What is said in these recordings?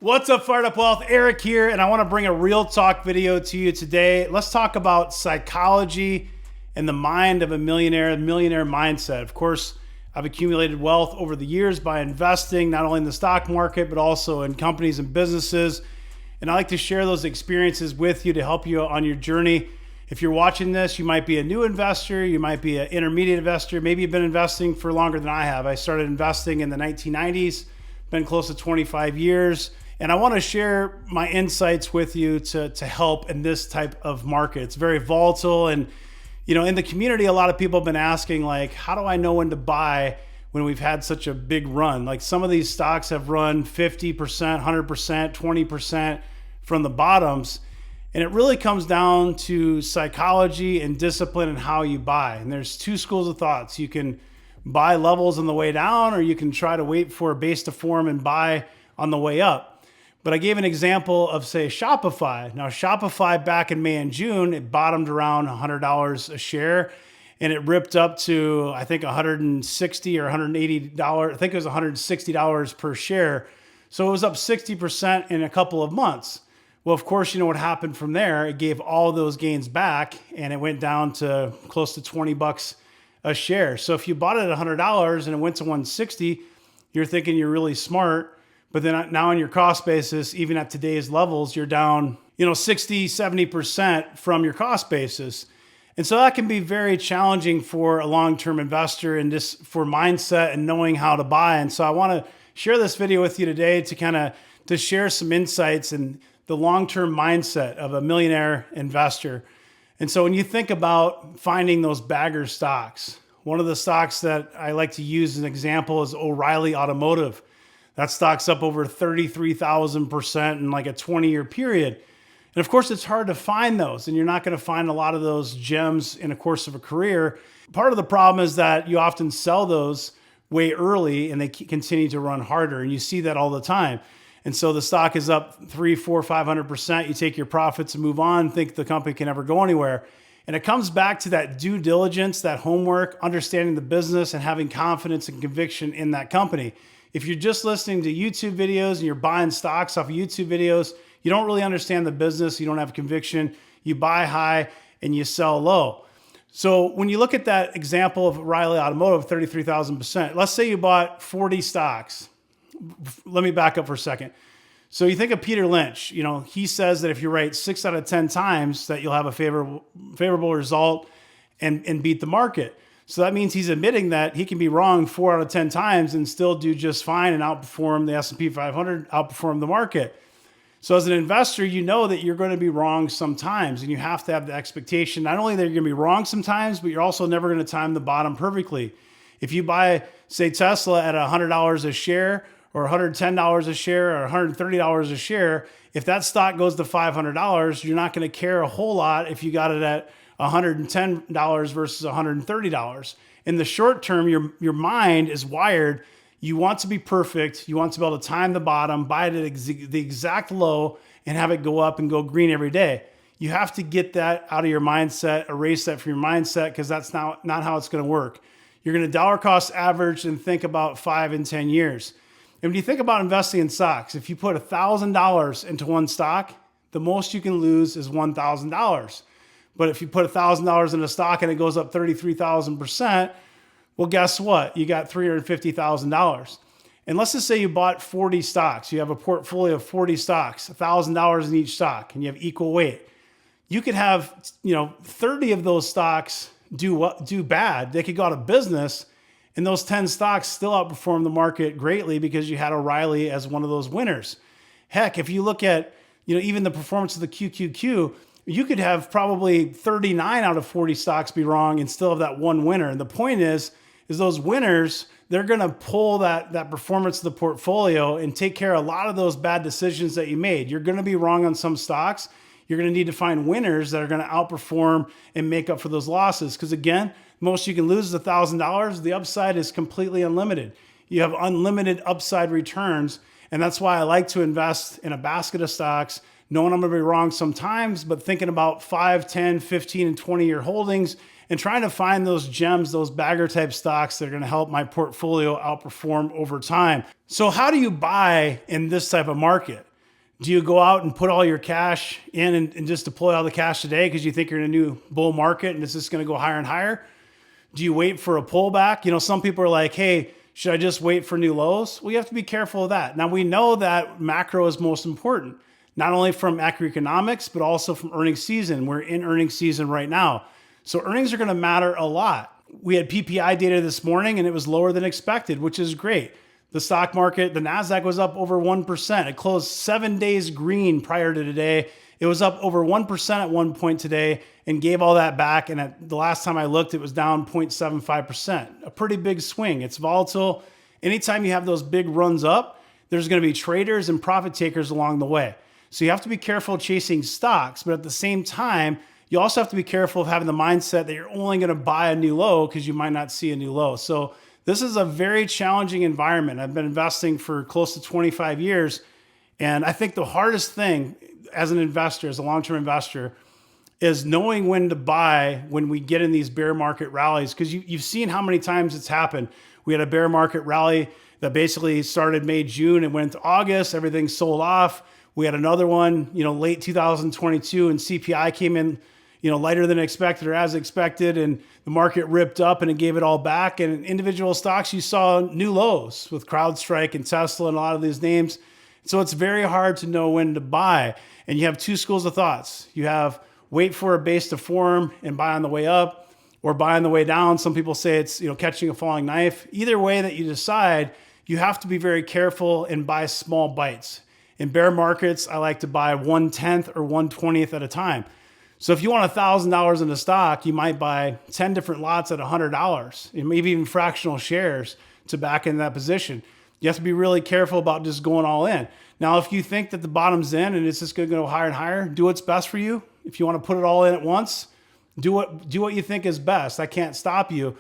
What's up, Fired Up Wealth? Eric here, and I want to bring a real talk video to you today. Let's talk about psychology and the mind of a millionaire, the millionaire mindset. Of course, I've accumulated wealth over the years by investing not only in the stock market, but also in companies and businesses. And I like to share those experiences with you to help you on your journey. If you're watching this, you might be a new investor, you might be an intermediate investor, maybe you've been investing for longer than I have. I started investing in the 1990s, been close to 25 years. And I want to share my insights with you to help in this type of market. It's very volatile. And, in the community, a lot of people have been asking, like, how do I know when to buy when we've had such a big run? Like, some of these stocks have run 50%, 100%, 20% from the bottoms. And it really comes down to psychology and discipline and how you buy. And there's two schools of thoughts. You can buy levels on the way down, or you can try to wait for a base to form and buy on the way up. But I gave an example of, say, Shopify. Now, Shopify back in May and June, it bottomed around $100 a share, and it ripped up to, I think, $160 or $180. I think it was $160 per share. So it was up 60% in a couple of months. Well, of course, you know what happened from there. It gave all those gains back, and it went down to close to $20 a share. So if you bought it at $100 and it went to $160, you're thinking you're really smart. But then now on your cost basis, even at today's levels, you're down, 60, 70% from your cost basis. And so that can be very challenging for a long-term investor and just for mindset and knowing how to buy. And so I want to share this video with you today to share some insights and the long-term mindset of a millionaire investor. And so when you think about finding those bagger stocks, one of the stocks that I like to use as an example is O'Reilly Automotive. That stock's up over 33,000% in like a 20-year period. And of course, it's hard to find those, and you're not going to find a lot of those gems in the course of a career. Part of the problem is that you often sell those way early and they continue to run harder, and you see that all the time. And so the stock is up 300, 400, 500%. You take your profits and move on, think the company can never go anywhere. And it comes back to that due diligence, that homework, understanding the business, and having confidence and conviction in that company. If you're just listening to YouTube videos and you're buying stocks off of YouTube videos, you don't really understand the business, you don't have conviction, you buy high and you sell low. So when you look at that example of O'Reilly Automotive, 33,000%, let's say you bought 40 stocks. Let me back up for a second. So you think of Peter Lynch, he says that if you rate 6 out of 10 times that you'll have a favorable result and beat the market. So that means he's admitting that he can be wrong 4 out of 10 times and still do just fine and outperform the S&P 500, outperform the market. So as an investor, you know that you're going to be wrong sometimes, and you have to have the expectation, not only that you're going to be wrong sometimes, but you're also never going to time the bottom perfectly. If you buy, say, Tesla at $100 a share or $110 a share or $130 a share, if that stock goes to $500, you're not going to care a whole lot if you got it at $110 versus $130. In the short term, your mind is wired. You want to be perfect. You want to be able to time the bottom, buy it at the exact low, and have it go up and go green every day. You have to get that out of your mindset, erase that from your mindset, because that's not how it's going to work. You're going to dollar cost average and think about 5 and 10 years. And when you think about investing in stocks, if you put $1,000 into one stock, the most you can lose is $1,000. But if you put $1,000 in a stock and it goes up 33,000%, well, guess what? You got $350,000. And let's just say you bought 40 stocks. You have a portfolio of 40 stocks, $1,000 in each stock, and you have equal weight. You could have, 30 of those stocks do bad. They could go out of business, and those 10 stocks still outperform the market greatly because you had O'Reilly as one of those winners. Heck, if you look at, even the performance of the QQQ, you could have probably 39 out of 40 stocks be wrong and still have that one winner. And the point is those winners, they're going to pull that performance of the portfolio and take care of a lot of those bad decisions that you made. You're going to be wrong on some stocks. You're going to need to find winners that are going to outperform and make up for those losses. Because again, most you can lose is $1,000. The upside is completely unlimited. You have unlimited upside returns. And that's why I like to invest in a basket of stocks, knowing I'm going to be wrong sometimes, but thinking about 5, 10, 15, and 20-year holdings and trying to find those gems, those bagger type stocks that are going to help my portfolio outperform over time. So how do you buy in this type of market? Do you go out and put all your cash in and just deploy all the cash today because you think you're in a new bull market and it's just going to go higher and higher? Do you wait for a pullback? Some people are like, hey, should I just wait for new lows? Well, you have to be careful of that. Now, we know that macro is most important, not only from macroeconomics, but also from earnings season. We're in earnings season right now. So earnings are going to matter a lot. We had PPI data this morning and it was lower than expected, which is great. The stock market, the NASDAQ was up over 1%. It closed 7 days green prior to today. It was up over 1% at one point today and gave all that back. And at the last time I looked, it was down 0.75%. A pretty big swing. It's volatile. Anytime you have those big runs up, there's going to be traders and profit takers along the way. So you have to be careful chasing stocks, but at the same time, you also have to be careful of having the mindset that you're only going to buy a new low because you might not see a new low. So this is a very challenging environment. I've been investing for close to 25 years. And I think the hardest thing as an investor, as a long-term investor, is knowing when to buy when we get in these bear market rallies. Because you've seen how many times it's happened. We had a bear market rally that basically started May, June, and went into August. Everything sold off. We had another one, late 2022, and CPI came in, lighter than expected or as expected, and the market ripped up and it gave it all back. And in individual stocks, you saw new lows with CrowdStrike and Tesla and a lot of these names. So it's very hard to know when to buy. And you have two schools of thoughts. You have wait for a base to form and buy on the way up, or buy on the way down. Some people say it's catching a falling knife. Either way that you decide, you have to be very careful and buy small bites. In bear markets, I like to buy 1/10 or 1/20th at a time. So if you want $1,000 in a stock, you might buy 10 different lots at $100, and maybe even fractional shares to back in that position. You have to be really careful about just going all in. Now, if you think that the bottom's in and it's just going to go higher and higher, do what's best for you. If you want to put it all in at once, do what you think is best. I can't stop you.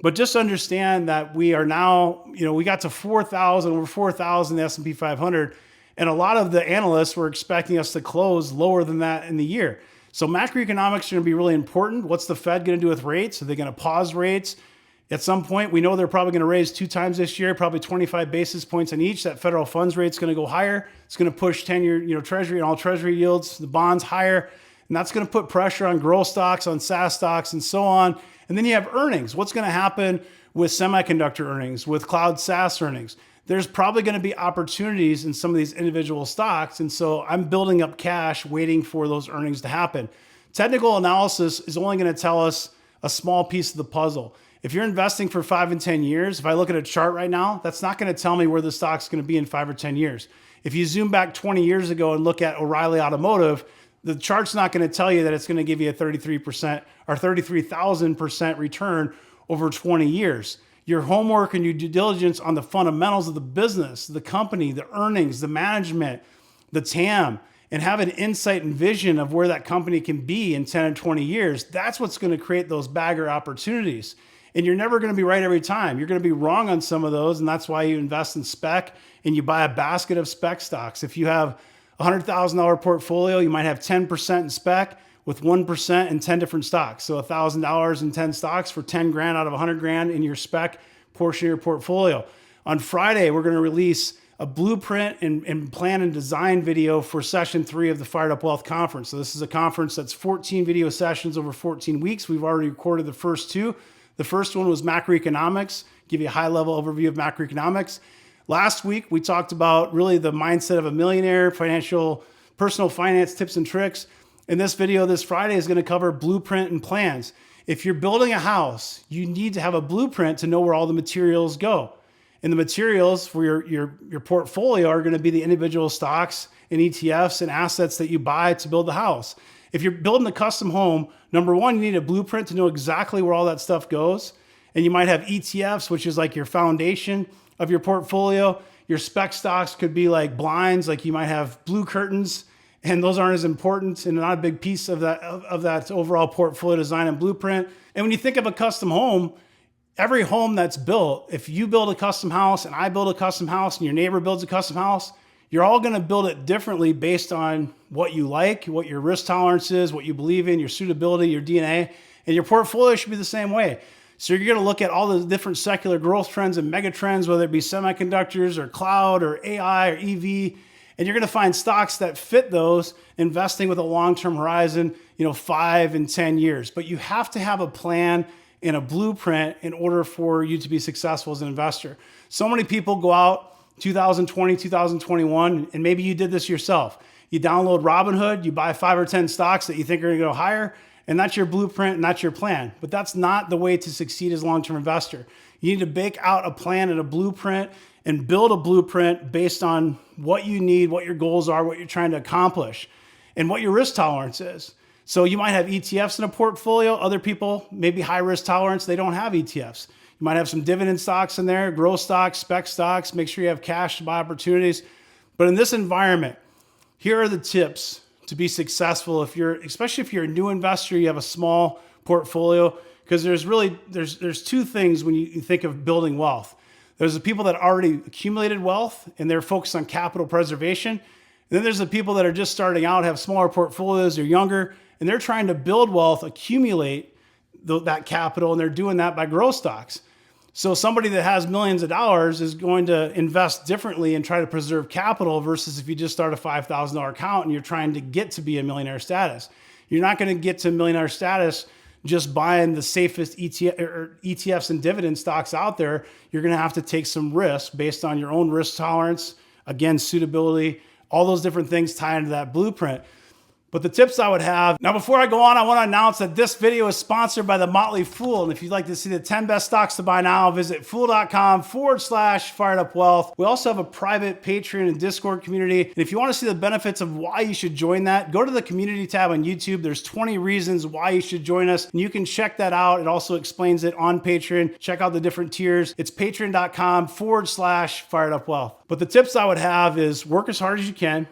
But just understand that we are now, we got to 4,000, over 4,000 the S&P 500, and a lot of the analysts were expecting us to close lower than that in the year. So macroeconomics are going to be really important. What's the Fed going to do with rates? Are they going to pause rates? At some point, we know they're probably going to raise 2 times this year, probably 25 basis points on each. That federal funds rate is going to go higher. It's going to push 10-year Treasury and all Treasury yields, the bonds higher. And that's going to put pressure on growth stocks, on SaaS stocks, and so on. And then you have earnings. What's going to happen with semiconductor earnings, with cloud SaaS earnings? There's probably going to be opportunities in some of these individual stocks. And so I'm building up cash waiting for those earnings to happen. Technical analysis is only going to tell us a small piece of the puzzle. If you're investing for 5 and 10 years, if I look at a chart right now, that's not going to tell me where the stock's going to be in 5 or 10 years. If you zoom back 20 years ago and look at O'Reilly Automotive, the chart's not going to tell you that it's going to give you a 33% or 33,000% return over 20 years. Your homework and your due diligence on the fundamentals of the business, the company, the earnings, the management, the TAM, and have an insight and vision of where that company can be in 10 and 20 years, that's what's going to create those bagger opportunities. And you're never going to be right every time. You're going to be wrong on some of those, and that's why you invest in spec and you buy a basket of spec stocks. If you have a $100,000 portfolio, you might have 10% in spec with 1% in 10 different stocks. So $1,000 in 10 stocks for 10 grand out of 100 grand in your spec portion of your portfolio. On Friday, we're going to release a blueprint and plan and design video for session 3 of the Fired Up Wealth Conference. So this is a conference that's 14 video sessions over 14 weeks. We've already recorded the first 2. The first one was macroeconomics, give you a high-level overview of macroeconomics. Last week, we talked about really the mindset of a millionaire, personal finance tips and tricks. And this video this Friday is going to cover blueprint and plans. If you're building a house, you need to have a blueprint to know where all the materials go. And the materials for your portfolio are going to be the individual stocks and ETFs and assets that you buy to build the house. If you're building a custom home, number one, you need a blueprint to know exactly where all that stuff goes. And you might have ETFs, which is like your foundation of your portfolio. Your spec stocks could be like blinds, like you might have blue curtains, and those aren't as important and not a big piece of that overall portfolio design and blueprint. And when you think of a custom home, every home that's built, if you build a custom house and I build a custom house and your neighbor builds a custom house, you're all going to build it differently based on what you like, what your risk tolerance is, what you believe in, your suitability, your DNA, and your portfolio should be the same way. So you're going to look at all the different secular growth trends and mega trends, whether it be semiconductors or cloud or AI or EV, And you're going to find stocks that fit those, investing with a long-term horizon, 5 and 10 years. But you have to have a plan and a blueprint in order for you to be successful as an investor. So many people go out 2020, 2021, and maybe you did this yourself. You download Robinhood, you buy 5 or 10 stocks that you think are going to go higher, and that's your blueprint and that's your plan. But that's not the way to succeed as a long-term investor. You need to bake out a plan and a blueprint and build a blueprint based on what you need, what your goals are, what you're trying to accomplish, and what your risk tolerance is. So you might have ETFs in a portfolio. Other people, maybe high risk tolerance, they don't have ETFs. You might have some dividend stocks in there, growth stocks, spec stocks. Make sure you have cash to buy opportunities. But in this environment, here are the tips to be successful especially if you're a new investor, you have a small portfolio, because there's two things when you think of building wealth. There's the people that already accumulated wealth and they're focused on capital preservation. And then there's the people that are just starting out, have smaller portfolios, they're younger, and they're trying to build wealth, accumulate that capital, and they're doing that by growth stocks. So somebody that has millions of dollars is going to invest differently and try to preserve capital versus if you just start a $5,000 account and you're trying to get to be a millionaire status. You're not going to get to millionaire status just buying the safest ETFs and dividend stocks out there. You're going to have to take some risk based on your own risk tolerance, again, suitability, all those different things tie into that blueprint. But the tips I would have, now before I go on, I want to announce that this video is sponsored by The Motley Fool. And if you'd like to see the 10 best stocks to buy now, visit fool.com/firedupwealth. We also have a private Patreon and Discord community. And if you want to see the benefits of why you should join that, go to the community tab on YouTube. There's 20 reasons why you should join us. And you can check that out. It also explains it on Patreon. Check out the different tiers. It's patreon.com/firedupwealth. But the tips I would have is work as hard as you can,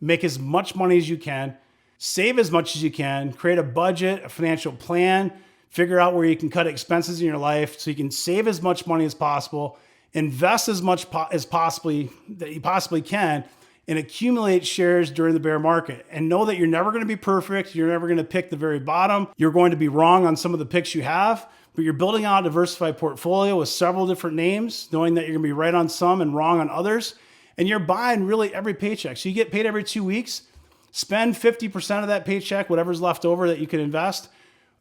make as much money as you can, save as much as you can, create a budget, a financial plan, figure out where you can cut expenses in your life so you can save as much money as possible, invest as much as possibly that you possibly can, and accumulate shares during the bear market. And know that you're never going to be perfect. You're never going to pick the very bottom. You're going to be wrong on some of the picks you have, but you're building out a diversified portfolio with several different names, knowing that you're going to be right on some and wrong on others. And you're buying really every paycheck. So you get paid every 2 weeks. Spend 50% of that paycheck, whatever's left over that you can invest,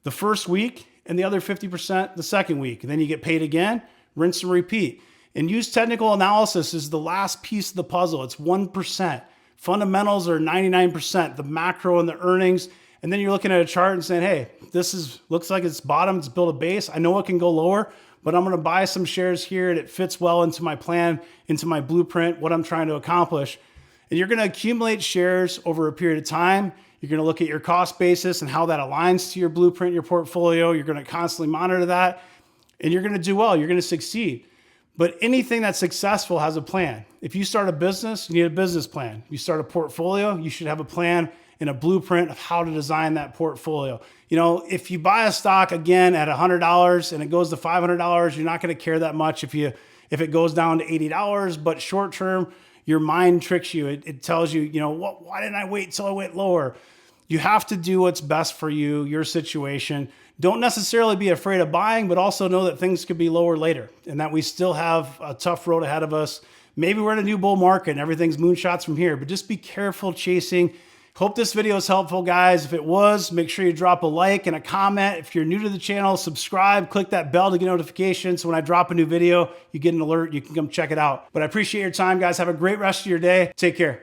the first week, and the other 50% the second week. And then you get paid again, rinse and repeat. And use technical analysis as the last piece of the puzzle. It's 1%. Fundamentals are 99%, the macro and the earnings. And then you're looking at a chart and saying, hey, looks like it's bottom, it's built a base. I know it can go lower, but I'm going to buy some shares here and it fits well into my plan, into my blueprint, what I'm trying to accomplish. And you're going to accumulate shares over a period of time. You're going to look at your cost basis and how that aligns to your blueprint, your portfolio. You're going to constantly monitor that, and you're going to do well. You're going to succeed. But anything that's successful has a plan. If you start a business, you need a business plan. You start a portfolio, you should have a plan and a blueprint of how to design that portfolio. If you buy a stock again at $100 and it goes to $500, you're not going to care that much if it goes down to $80. But short term, your mind tricks you. It tells you, why didn't I wait till I went lower? You have to do what's best for you, your situation. Don't necessarily be afraid of buying, but also know that things could be lower later and that we still have a tough road ahead of us. Maybe we're in a new bull market and everything's moonshots from here, but just be careful chasing. Hope this video is helpful, guys. If it was, make sure you drop a like and a comment. If you're new to the channel, subscribe, click that bell to get notifications. So when I drop a new video, you get an alert. You can come check it out. But I appreciate your time, guys. Have a great rest of your day. Take care.